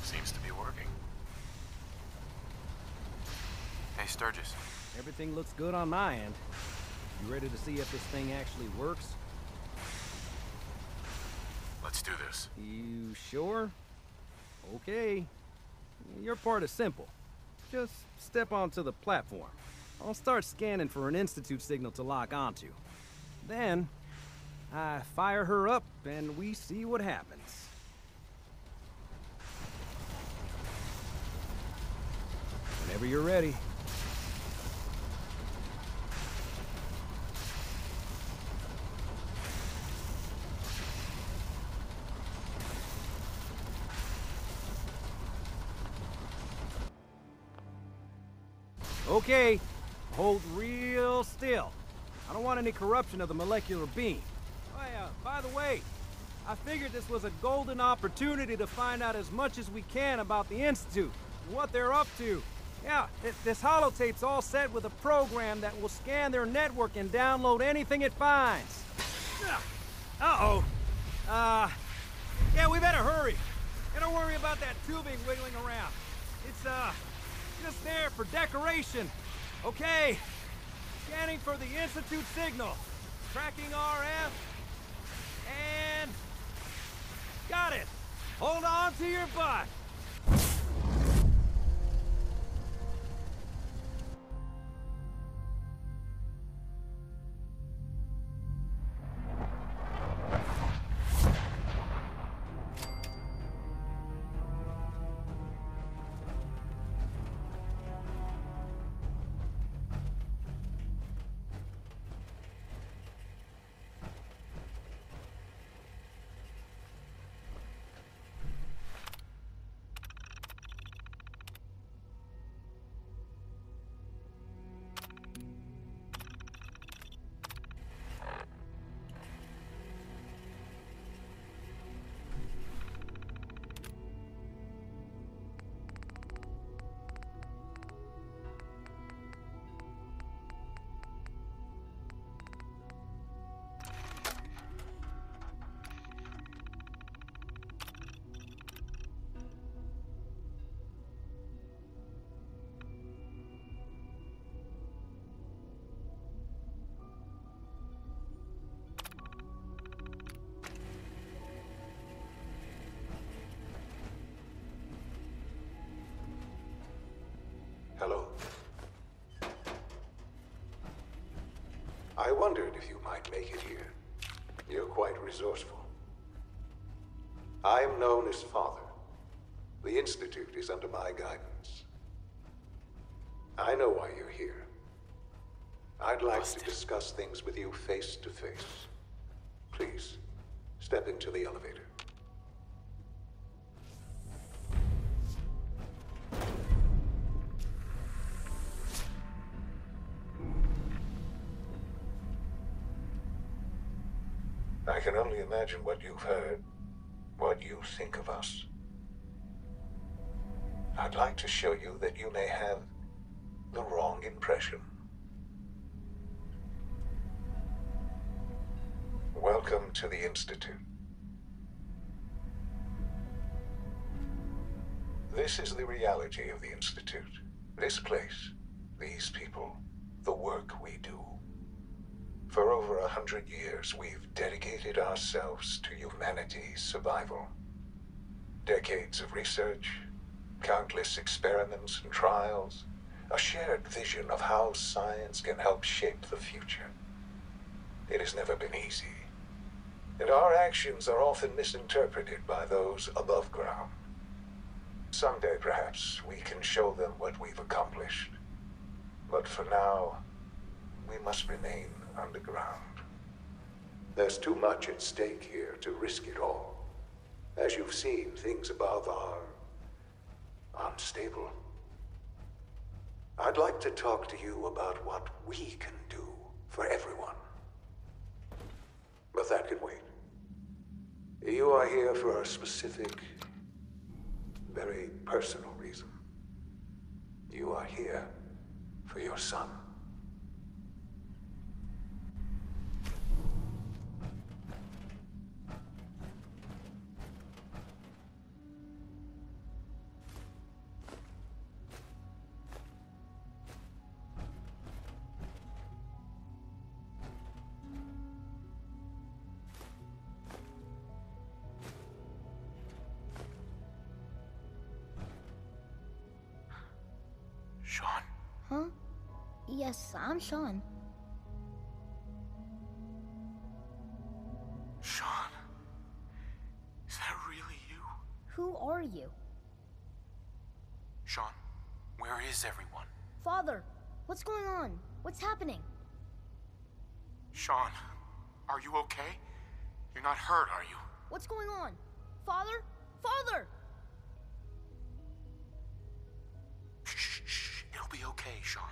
Seems to be working. Hey, Sturgis. Everything looks good on my end. You ready to see if this thing actually works? Let's do this. You sure? Okay. Your part is simple. Just step onto the platform. I'll start scanning for an Institute signal to lock onto. Then, I fire her up and we see what happens. Whenever you're ready. Okay, hold real still. I don't want any corruption of the molecular beam. Oh yeah, by the way, I figured this was a golden opportunity to find out as much as we can about the Institute, and what they're up to. Yeah, this holotape's all set with a program that will scan their network and download anything it finds. Uh-oh. Yeah, we better hurry. And don't worry about that tubing wiggling around. It's, just there for decoration. Okay. Scanning for the Institute signal. Tracking RF. And... got it. Hold on to your butt. Hello. I wondered if you might make it here. You're quite resourceful. I am known as Father. The Institute is under my guidance. I know why you're here. I'd like to discuss things with you face to face. Please, step into the elevator. I can only imagine what you've heard, what you think of us. I'd like to show you that you may have the wrong impression. Welcome to the Institute. This is the reality of the Institute. This place, these people, the work we do. For over 100 years, we've dedicated ourselves to humanity's survival. Decades of research, countless experiments and trials, a shared vision of how science can help shape the future. It has never been easy, and our actions are often misinterpreted by those above ground. Someday, perhaps, we can show them what we've accomplished. But for now, we must remain underground. There's too much at stake here to risk it all. As you've seen, things above are unstable. I'd like to talk to you about what we can do for everyone. But that can wait. You are here for a specific, very personal reason. You are here for your son. Yes, I'm Shaun. Shaun, is that really you? Who are you? Shaun, where is everyone? Father, what's going on? What's happening? Shaun, are you okay? You're not hurt, are you? What's going on? Father? Father! Shh. It'll be okay, Shaun.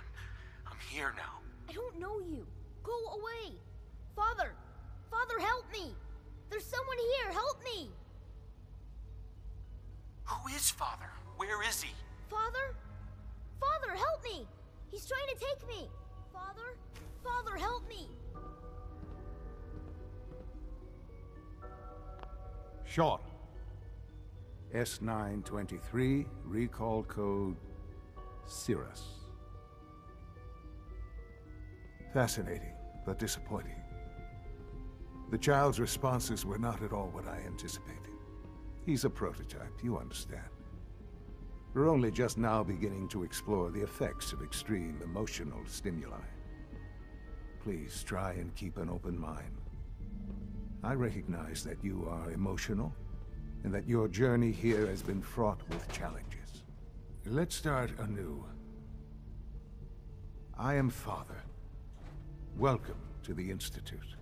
I'm here now. I don't know you. Go away. Father! Father, help me! There's someone here, help me! Who is Father? Where is he? Father? Father, help me! He's trying to take me! Father? Father, help me! Shaun. S923, recall code Cirrus. Fascinating, but disappointing. The child's responses were not at all what I anticipated. He's a prototype, you understand. We're only just now beginning to explore the effects of extreme emotional stimuli. Please try and keep an open mind. I recognize that you are emotional, and that your journey here has been fraught with challenges. Let's start anew. I am Father. Welcome to the Institute.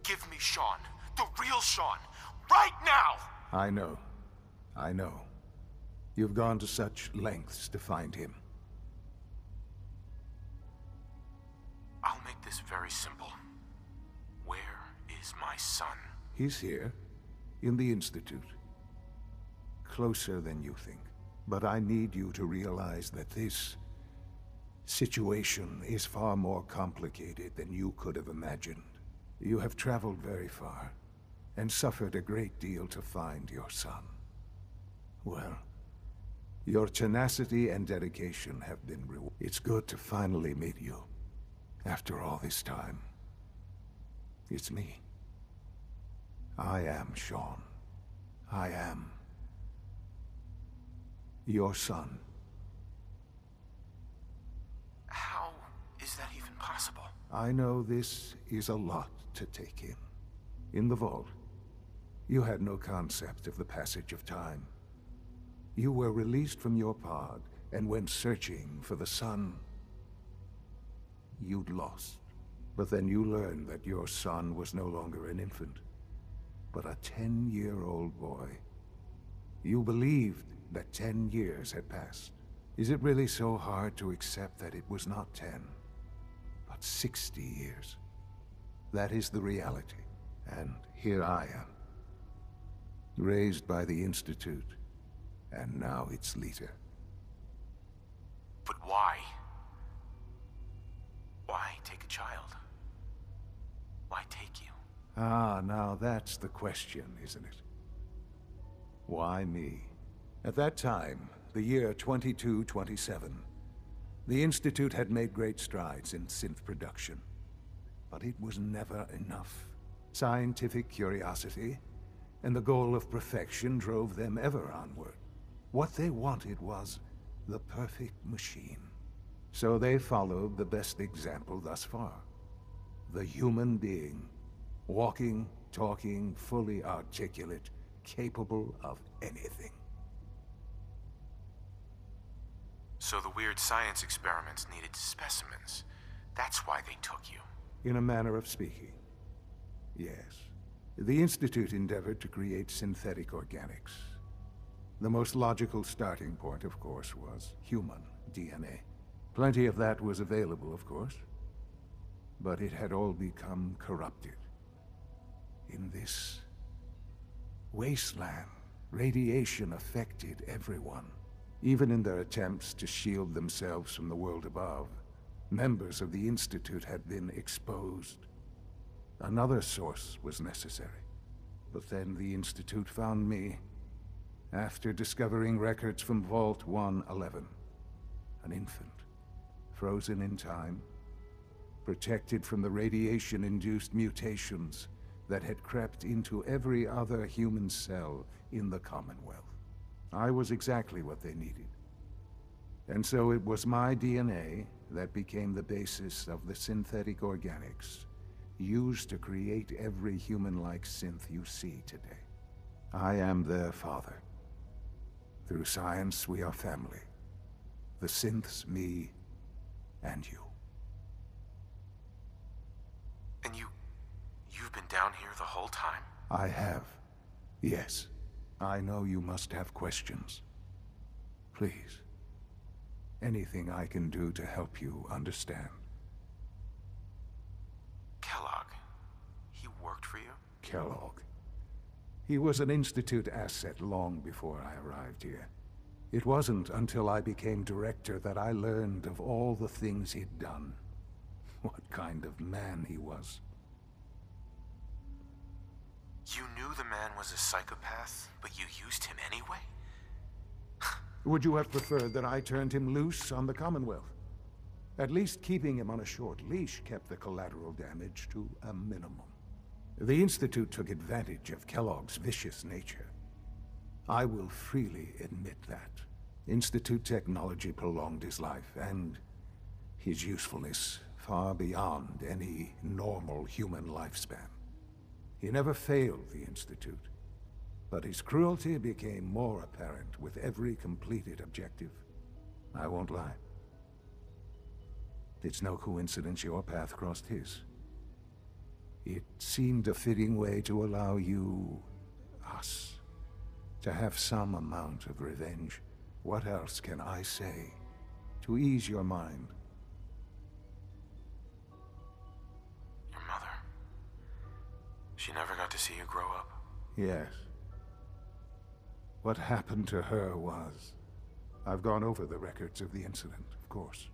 Give me Shaun. The real Shaun. Right now! I know. I know. You've gone to such lengths to find him. I'll make this very simple. Where is my son? He's here, in the Institute. Closer than you think. But I need you to realize that this situation is far more complicated than you could have imagined. You have traveled very far, and suffered a great deal to find your son. Well, your tenacity and dedication have been rewarded. It's good to finally meet you, after all this time. It's me. I am Shaun. I am your son. How is that even possible? I know this is a lot to take in. In the vault, you had no concept of the passage of time. You were released from your pod and went searching for the son you'd lost. But then you learned that your son was no longer an infant, but a 10-year-old boy. You believed that 10 years had passed. Is it really so hard to accept that it was not 10, but 60 years? That is the reality, and here I am. Raised by the Institute, and now its leader. But why? Why take a child? Why take you? Ah, now that's the question, isn't it? Why me? At that time, the year 2227, the Institute had made great strides in synth production. But it was never enough. Scientific curiosity and the goal of perfection drove them ever onward. What they wanted was the perfect machine. So they followed the best example thus far. The human being. Walking, talking, fully articulate, capable of anything. So the weird science experiments needed specimens. That's why they took you. In a manner of speaking, yes. The Institute endeavored to create synthetic organics. The most logical starting point, of course, was human DNA. Plenty of that was available, of course. But it had all become corrupted. In this wasteland, radiation affected everyone. Even in their attempts to shield themselves from the world above, members of the Institute had been exposed. Another source was necessary. But then the Institute found me, after discovering records from Vault 111. An infant, frozen in time, protected from the radiation-induced mutations that had crept into every other human cell in the Commonwealth. I was exactly what they needed. And so it was my DNA that became the basis of the synthetic organics used to create every human-like synth you see today. I am their father. Through science, we are family. The synths, me, and you. And you've been down here the whole time? I have. Yes. I know you must have questions. Please. Anything I can do to help you understand. Kellogg. He worked for you? Kellogg. He was an Institute asset long before I arrived here. It wasn't until I became director that I learned of all the things he'd done. What kind of man he was. You knew the man was a psychopath, but you used him anyway? Would you have preferred that I turned him loose on the Commonwealth? At least keeping him on a short leash kept the collateral damage to a minimum. The Institute took advantage of Kellogg's vicious nature. I will freely admit that. Institute technology prolonged his life, and his usefulness far beyond any normal human lifespan. He never failed the Institute, but his cruelty became more apparent with every completed objective. I won't lie. It's no coincidence your path crossed his. It seemed a fitting way to allow you, us, to have some amount of revenge. What else can I say to ease your mind? Your mother. She never got to see you grow up? Yes. What happened to her was... I've gone over the records of the incident, of course.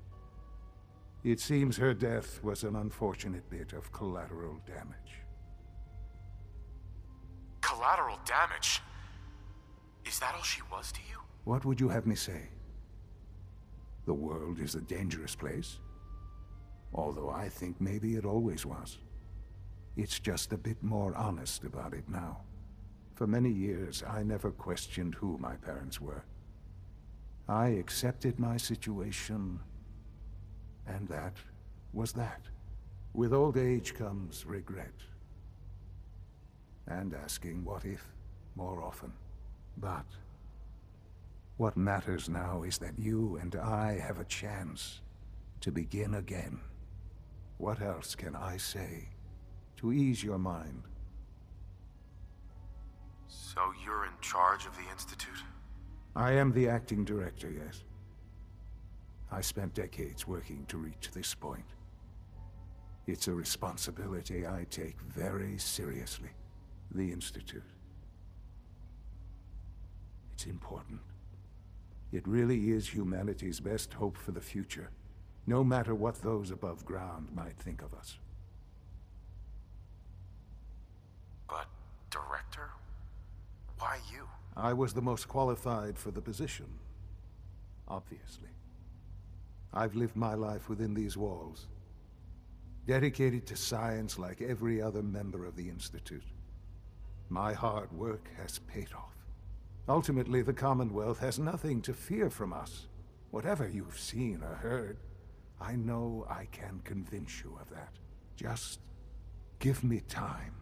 It seems her death was an unfortunate bit of collateral damage. Collateral damage? Is that all she was to you? What would you have me say? The world is a dangerous place? Although I think maybe it always was. It's just a bit more honest about it now. For many years, I never questioned who my parents were. I accepted my situation, and that was that. With old age comes regret. And asking what if more often. But what matters now is that you and I have a chance to begin again. What else can I say to ease your mind? So you're in charge of the Institute? I am the acting director, yes. I spent decades working to reach this point. It's a responsibility I take very seriously. The Institute. It's important. It really is humanity's best hope for the future, no matter what those above ground might think of us. But, director? Why you? I was the most qualified for the position, obviously. I've lived my life within these walls, dedicated to science like every other member of the Institute. My hard work has paid off. Ultimately, the Commonwealth has nothing to fear from us. Whatever you've seen or heard, I know I can convince you of that. Just give me time.